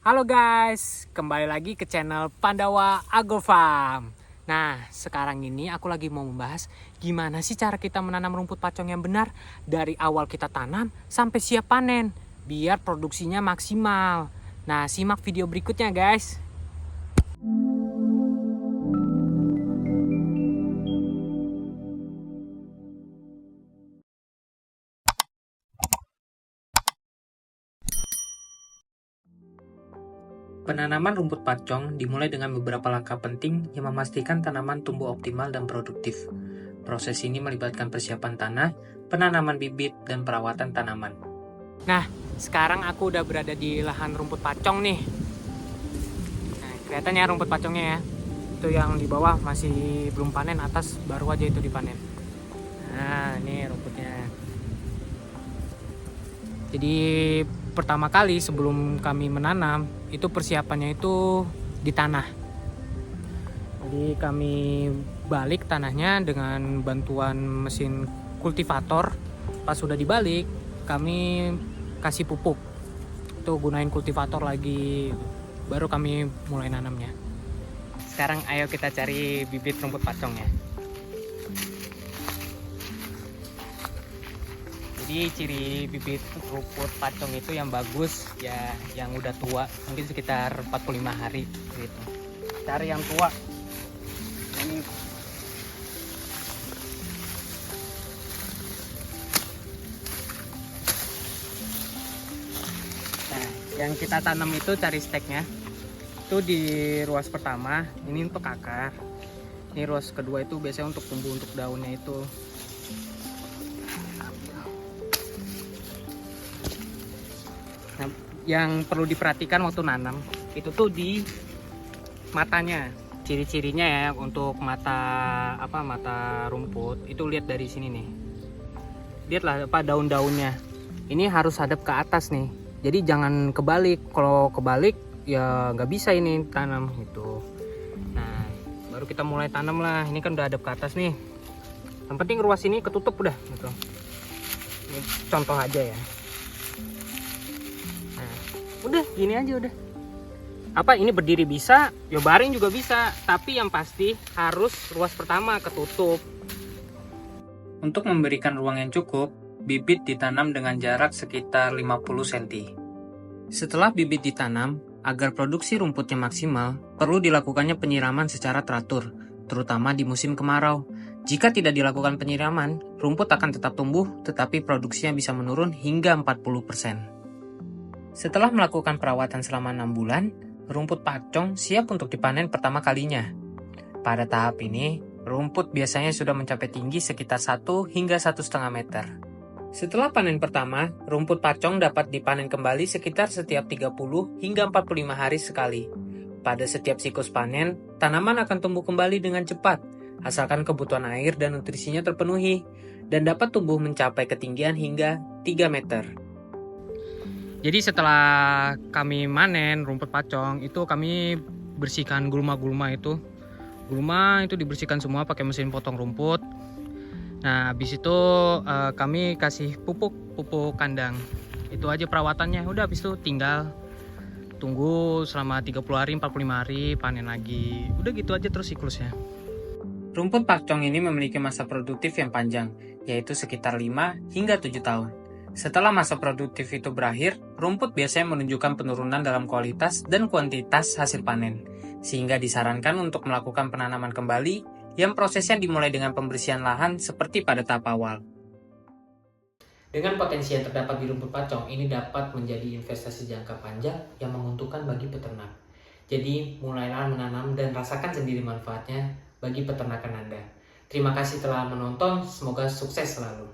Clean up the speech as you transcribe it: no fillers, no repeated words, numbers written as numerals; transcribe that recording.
Halo guys, kembali lagi ke channel Pandawa Agrofarm. Nah, sekarang ini aku lagi mau membahas gimana sih cara kita menanam rumput pacong yang benar dari awal kita tanam sampai siap panen, biar produksinya maksimal. Nah, simak video berikutnya guys. Penanaman rumput pacong dimulai dengan beberapa langkah penting yang memastikan tanaman tumbuh optimal dan produktif. Proses ini melibatkan persiapan tanah, penanaman bibit, dan perawatan tanaman. Nah, sekarang aku udah berada di lahan rumput pacong nih. Nah, kelihatan ya rumput pacongnya ya. Itu yang di bawah masih belum panen, atas baru aja itu dipanen. Nah, ini rumputnya. Jadi pertama kali sebelum kami menanam itu persiapannya itu di tanah. Jadi kami balik tanahnya dengan bantuan mesin kultivator. Pas sudah dibalik, kami kasih pupuk. Itu gunain kultivator lagi, baru kami mulai nanamnya. Sekarang ayo kita cari bibit rumput pacongnya. Jadi ciri bibit rumput pacong itu yang bagus ya, yang udah tua, mungkin sekitar 45 hari gitu. Cari yang tua. Ini. Nah, yang kita tanam itu cari steknya. Itu di ruas pertama, ini untuk akar. Ini ruas kedua itu biasanya untuk tumbuh, untuk daunnya itu. Nah, yang perlu diperhatikan waktu nanam itu tuh di matanya. Ciri-cirinya ya untuk mata rumput itu, lihat dari sini nih. Lihatlah daun-daunnya. Ini harus hadap ke atas nih. Jadi jangan kebalik. Kalau kebalik ya nggak bisa ini tanam gitu. Nah, baru kita mulai tanam lah. Ini kan udah hadap ke atas nih. Yang penting ruas ini ketutup udah gitu. Ini contoh aja ya. Udah gini aja udah. Ini berdiri bisa, ya baring juga bisa, tapi yang pasti harus ruas pertama ketutup. Untuk memberikan ruang yang cukup, bibit ditanam dengan jarak sekitar 50 cm. Setelah bibit ditanam, agar produksi rumputnya maksimal, perlu dilakukannya penyiraman secara teratur, terutama di musim kemarau. Jika tidak dilakukan penyiraman, rumput akan tetap tumbuh, tetapi produksinya bisa menurun hingga 40%. Setelah melakukan perawatan selama 6 bulan, rumput pacong siap untuk dipanen pertama kalinya. Pada tahap ini, rumput biasanya sudah mencapai tinggi sekitar 1 hingga 1,5 meter. Setelah panen pertama, rumput pacong dapat dipanen kembali sekitar setiap 30 hingga 45 hari sekali. Pada setiap siklus panen, tanaman akan tumbuh kembali dengan cepat, asalkan kebutuhan air dan nutrisinya terpenuhi, dan dapat tumbuh mencapai ketinggian hingga 3 meter. Jadi setelah kami manen rumput pacong itu, kami bersihkan gulma-gulma itu. Gulma itu dibersihkan semua pakai mesin potong rumput. Nah, habis itu kami kasih pupuk kandang. Itu aja perawatannya. Udah, habis itu tinggal tunggu selama 30 hari, 45 hari, panen lagi. Udah gitu aja terus siklusnya. Rumput pacong ini memiliki masa produktif yang panjang, yaitu sekitar 5 hingga 7 tahun. Setelah masa produktif itu berakhir, rumput biasanya menunjukkan penurunan dalam kualitas dan kuantitas hasil panen, sehingga disarankan untuk melakukan penanaman kembali yang prosesnya dimulai dengan pembersihan lahan seperti pada tahap awal. Dengan potensi yang terdapat di rumput pacong, ini dapat menjadi investasi jangka panjang yang menguntungkan bagi peternak. Jadi, mulailah menanam dan rasakan sendiri manfaatnya bagi peternakan Anda. Terima kasih telah menonton, semoga sukses selalu.